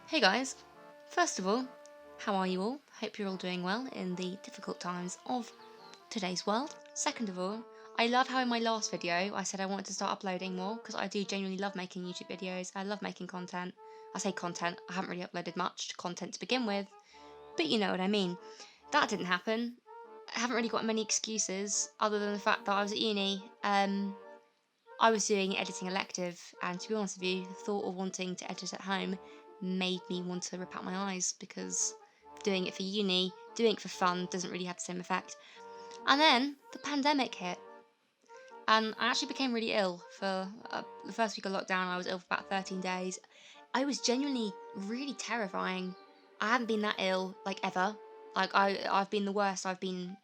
Hey guys, first of all, how are you all? Hope you're all doing well in the difficult times of today's world. Second of all, I love how in my last video I said I wanted to start uploading more because I do genuinely love making YouTube videos. I love making content. I say content, I haven't really uploaded much content to begin with, but you know what I mean. That didn't happen. I haven't really got many excuses other than the fact that I was at uni. I was doing editing elective, and to be honest with you, the thought of wanting to edit at home made me want to rip out my eyes, because doing it for uni, doing it for fun, doesn't really have the same effect. And then the pandemic hit, and I actually became really ill for the first week of lockdown. I was ill for about 13 days. I was genuinely really terrifying. I haven't been that ill like ever. Like I've been the worst I've been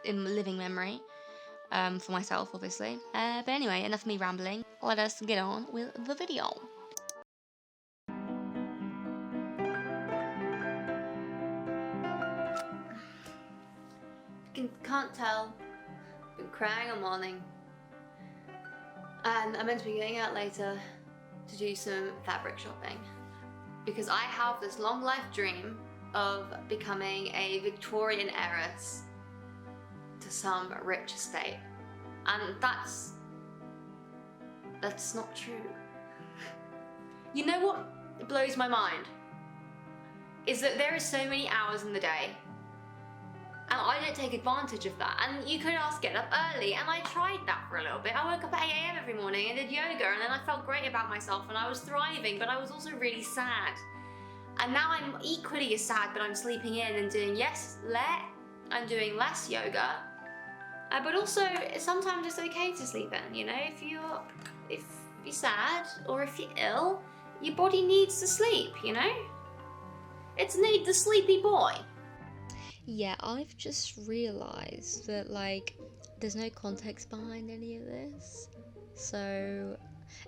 in living memory. For myself, obviously. But anyway, enough of me rambling. Let us get on with the video. If you can't tell, I've been crying all morning. And I'm meant to be going out later to do some fabric shopping. Because I have this long life dream of becoming a Victorian heiress to some rich estate. And that's not true. You know what blows my mind? Is that there are so many hours in the day and I don't take advantage of that. And you could ask get up early, and I tried that for a little bit. I woke up at 8 AM every morning and did yoga, and then I felt great about myself and I was thriving, but I was also really sad. And now I'm equally as sad, but I'm sleeping in and doing I'm doing less yoga. But also, sometimes it's okay to sleep in, you know? If you're sad or if you're ill, your body needs to sleep, you know? It's the sleepy boy. Yeah, I've just realised that, like, there's no context behind any of this. So,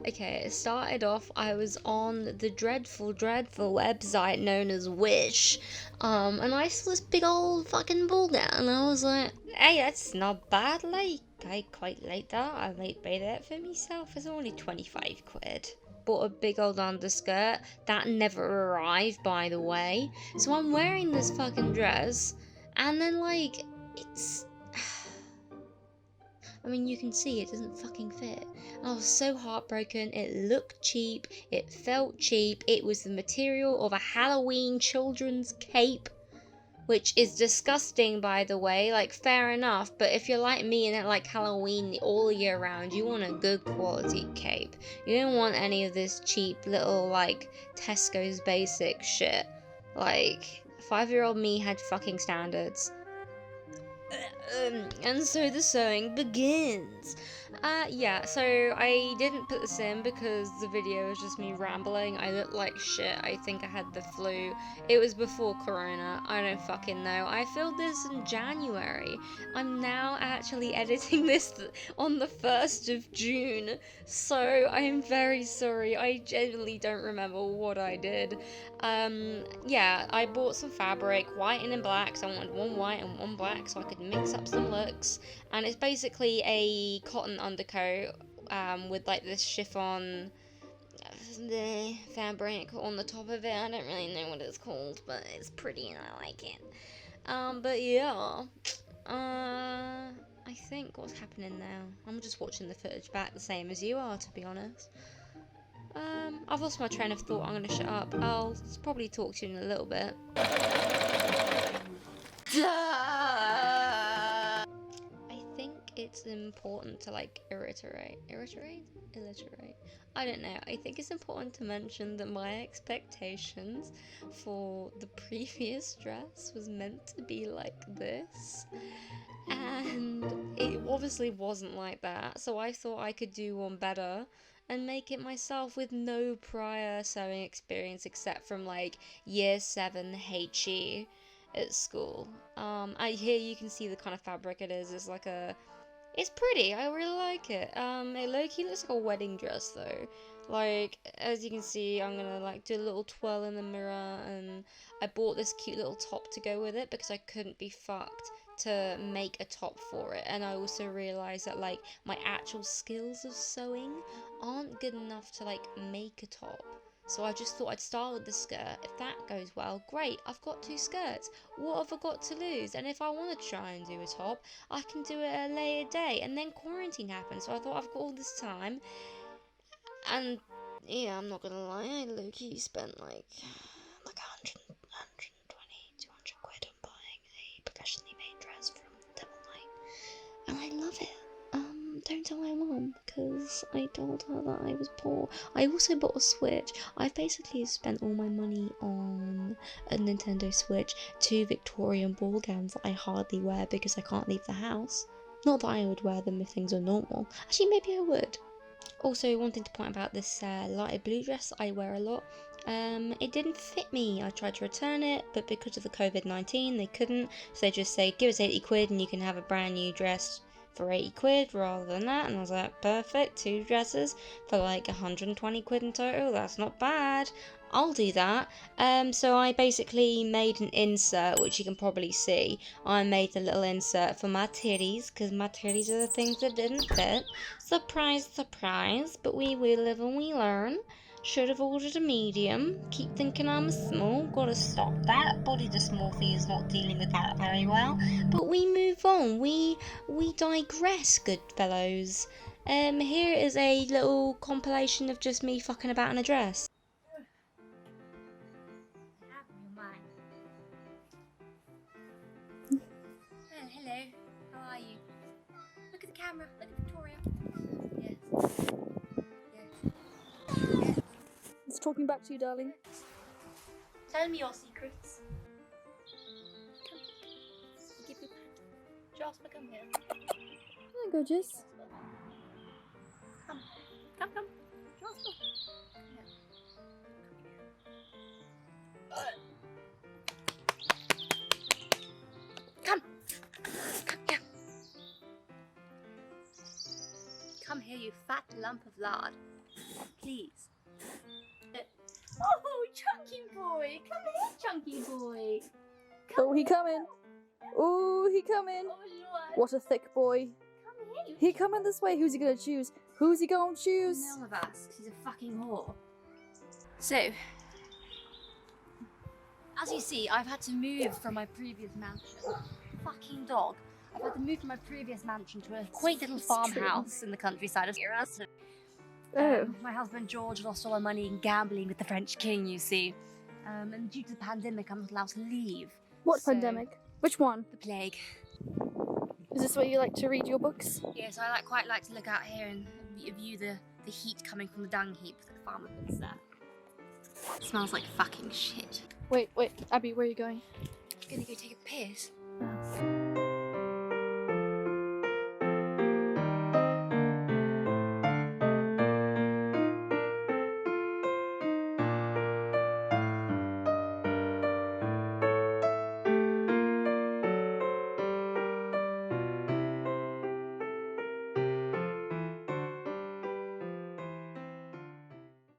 okay, it started off, I was on the dreadful website known as Wish, and I saw this big old fucking ballgown, and I was like, hey, that's not bad, like, I quite like that, I might buy that for myself, it's only 25 quid. Bought a big old underskirt, that never arrived, by the way, so I'm wearing this fucking dress, and then, like, it's... I mean, you can see it doesn't fucking fit. I was so heartbroken. It looked cheap. It felt cheap. It was the material of a Halloween children's cape, which is disgusting, by the way. Like, fair enough, but if you're like me and like Halloween all year round, you want a good quality cape. You don't want any of this cheap little, like, Tesco's basic shit. Like, 5-year-old me had fucking standards. And so the sewing begins. Yeah, so I didn't put this in because the video was just me rambling. I looked like shit. I think I had the flu. It was before Corona. I don't fucking know. I filmed this in January. I'm now actually editing this on the 1st of June. So I am very sorry. I genuinely don't remember what I did. Yeah, I bought some fabric, white and in black, so I wanted one white and one black so I could mix up some looks. And it's basically a cotton undercoat with like this chiffon the fabric on the top of it. I don't really know what it's called, but it's pretty and I like it. But yeah, I think what's happening now, I'm just watching the footage back the same as you are, to be honest. I've lost my train of thought. I'm gonna shut up. I'll probably talk to you in a little bit. I think it's important to like alliterate. I don't know. I think it's important to mention that my expectations for the previous dress was meant to be like this, and it obviously wasn't like that. So I thought I could do one better and make it myself with no prior sewing experience except from like year 7 HE at school. Here you can see the kind of fabric it is. It's like it's pretty. I really like it. It low-key looks like a wedding dress though. Like, as you can see, I'm gonna like do a little twirl in the mirror, and I bought this cute little top to go with it because I couldn't be fucked to make a top for it. And I also realized that like my actual skills of sewing aren't good enough to like make a top. So I just thought I'd start with the skirt. If that goes well, great, I've got 2 skirts. What have I got to lose? And if I want to try and do a top, I can do it at a later date. And then quarantine happened, so I thought I've got all this time. And yeah, I'm not gonna lie, I low-key spent like 100, 120, 200 quid on buying a professionally made dress from DevilNight. And I love it. Don't tell my mum, because I told her that I was poor. I also bought a Switch. I've basically spent all my money on a Nintendo Switch, 2 Victorian ball gowns that I hardly wear because I can't leave the house. Not that I would wear them if things are normal. Actually, maybe I would. Also, one thing to point about this lighter blue dress I wear a lot, it didn't fit me. I tried to return it, but because of the COVID-19 they couldn't, so they just say give us 80 quid and you can have a brand new dress for 80 quid rather than that. And I was like, perfect, 2 dresses for like 120 quid in total, that's not bad, I'll do that. So I basically made an insert, which you can probably see. I made a little insert for my titties, because my titties are the things that didn't fit. Surprise, surprise, but we live and we learn. Should have ordered a medium. Keep thinking I'm a small. Gotta stop that. Body dysmorphia is not dealing with that very well. But we move on. We digress, good fellows. Here is a little compilation of just me fucking about in a dress. Oh, hello. How are you? Look at the camera. Look at Victoria. Yes. Yes. It's talking back to you, darling. Tell me your secrets. Come. Give me Jasper, come here. Hi, gorgeous. Come. Come. Jasper. Come here. Come. Come here. Come here, you fat lump of lard. Please. Oh, chunky boy! Come here, chunky boy! Oh, he coming. Oh, he coming. Oh, Lord! What a thick boy. Come here, you. He coming this way. Who's he gonna choose? Who's he gonna choose? None of us, 'cause he's a fucking whore. So, as you see, I've had to move from my previous mansion. Fucking dog. I've had to move from my previous mansion to a quaint little farmhouse in the countryside of Iras. Oh. My husband George lost all our money in gambling with the French king, you see. And due to the pandemic, I'm not allowed to leave. What So- pandemic? Which one? The plague. Is this where you like to read your books? Yes, I quite like to look out here and view the heat coming from the dung heap that the farmer puts there. It smells like fucking shit. Wait, Abby, where are you going? I'm gonna go take a piss. Oh.